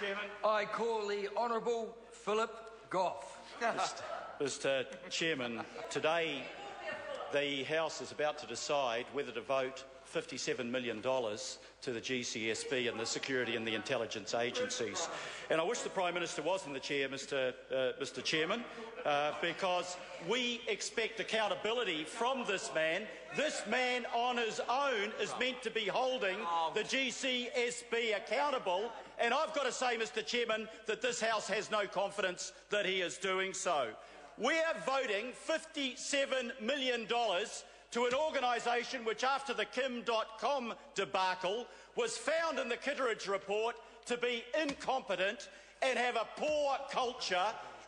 Chairman. I call the Honourable Philip Goff. Mr. Chairman, today the House is about to decide whether to vote $57 million to the GCSB and the security and the intelligence agencies. And I wish the Prime Minister was in the chair, Mr. Chairman, because we expect accountability from this man. This man on his own is meant to be holding the GCSB accountable, and I've got to say, Mr. Chairman, that this House has no confidence that he is doing so. We are voting $57 million to an organisation which, after the Kim.com debacle, was found in the Kitteridge report to be incompetent and have a poor culture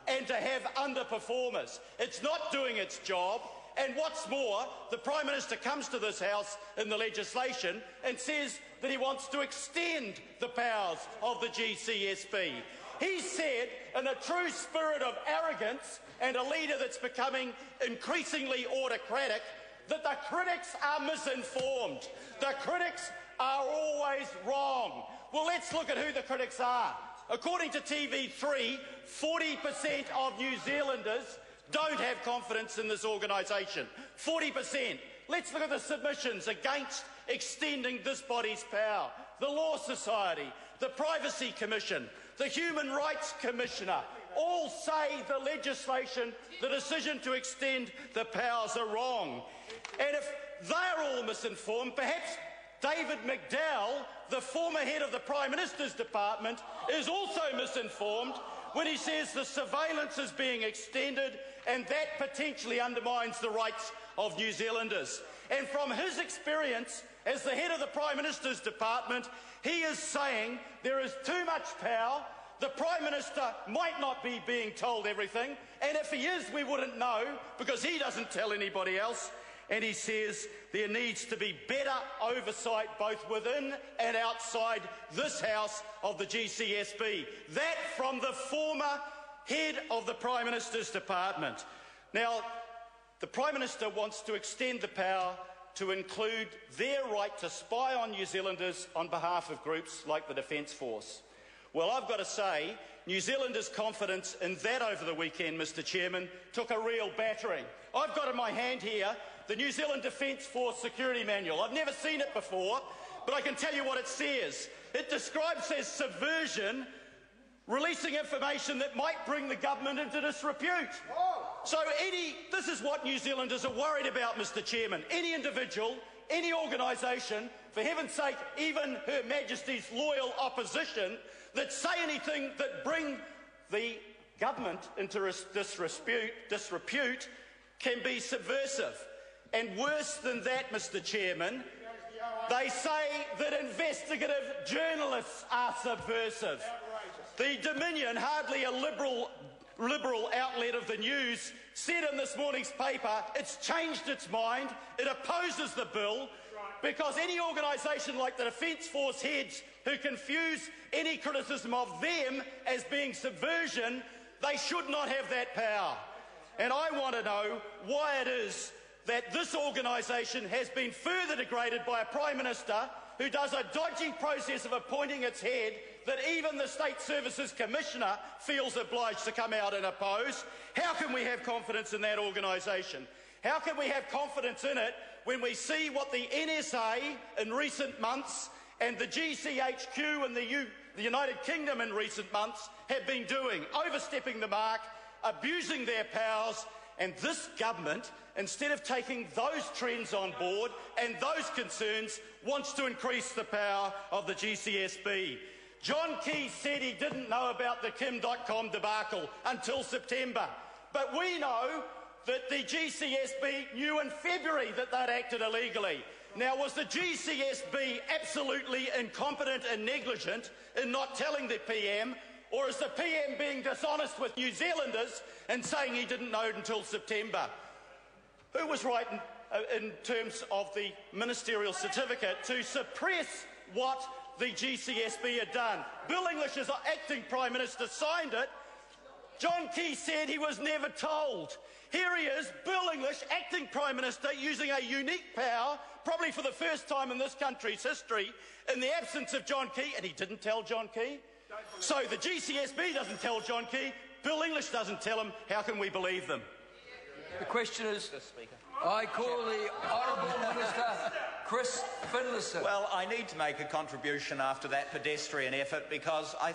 and to have underperformers. It's not doing its job, and what's more, the Prime Minister comes to this House in the legislation and says that he wants to extend the powers of the GCSB. He said, in a true spirit of arrogance and a leader that's becoming increasingly autocratic, that the critics are misinformed. The critics are always wrong. Well, let's look at who the critics are. According to TV3, 40% of New Zealanders don't have confidence in this organisation. 40%. Let's look at the submissions against extending this body's power. The Law Society, the Privacy Commission, the Human Rights Commissioner all say the legislation, the decision to extend the powers are wrong. And if they're all misinformed, perhaps David McDowell, the former head of the Prime Minister's Department, is also misinformed when he says the surveillance is being extended and that potentially undermines the rights of New Zealanders. And from his experience as the head of the Prime Minister's Department, he is saying there is too much power. The Prime Minister might not be being told everything, and if he is, we wouldn't know because he doesn't tell anybody else. And he says there needs to be better oversight both within and outside this House of the GCSB. That from the former head of the Prime Minister's Department. Now, the Prime Minister wants to extend the power to include their right to spy on New Zealanders on behalf of groups like the Defence Force. Well, I've got to say, New Zealanders' confidence in that over the weekend, Mr. Chairman, took a real battering. I've got in my hand here the New Zealand Defence Force Security Manual. I've never seen it before, but I can tell you what it says. It describes as subversion releasing information that might bring the government into disrepute. So this is what New Zealanders are worried about, Mr. Chairman. Any individual, any organisation, for heaven's sake, even Her Majesty's loyal opposition, that say anything that bring the government into disrepute can be subversive. And worse than that, Mr. Chairman, they say that investigative journalists are subversive. The Dominion, hardly a liberal outlet of the news, said in this morning's paper it's changed its mind, it opposes the bill, because any organisation like the Defence Force heads who confuse any criticism of them as being subversion, they should not have that power. And I want to know why it is that this organisation has been further degraded by a Prime Minister who does a dodgy process of appointing its head that even the State Services Commissioner feels obliged to come out and oppose. How can we have confidence in that organisation? How can we have confidence in it when we see what the NSA in recent months and the GCHQ in the United Kingdom in recent months have been doing, overstepping the mark, abusing their powers, and this government, instead of taking those trends on board and those concerns, wants to increase the power of the GCSB. John Key said he didn't know about the Kim.com debacle until September, but we know that the GCSB knew in February that they'd acted illegally. Now, was the GCSB absolutely incompetent and negligent in not telling the PM, or is the PM being dishonest with New Zealanders and saying he didn't know until September? Who was right in terms of the ministerial certificate to suppress what the GCSB had done? Bill English, as acting Prime Minister, signed it. John Key said he was never told. Here he is, Bill English, acting Prime Minister, using a unique power, probably for the first time in this country's history, in the absence of John Key, and he didn't tell John Key. So the GCSB doesn't tell John Key, Bill English doesn't tell him, how can we believe them? The question is, I call the Honourable Minister Chris Finlayson. Well, I need to make a contribution after that pedestrian effort because I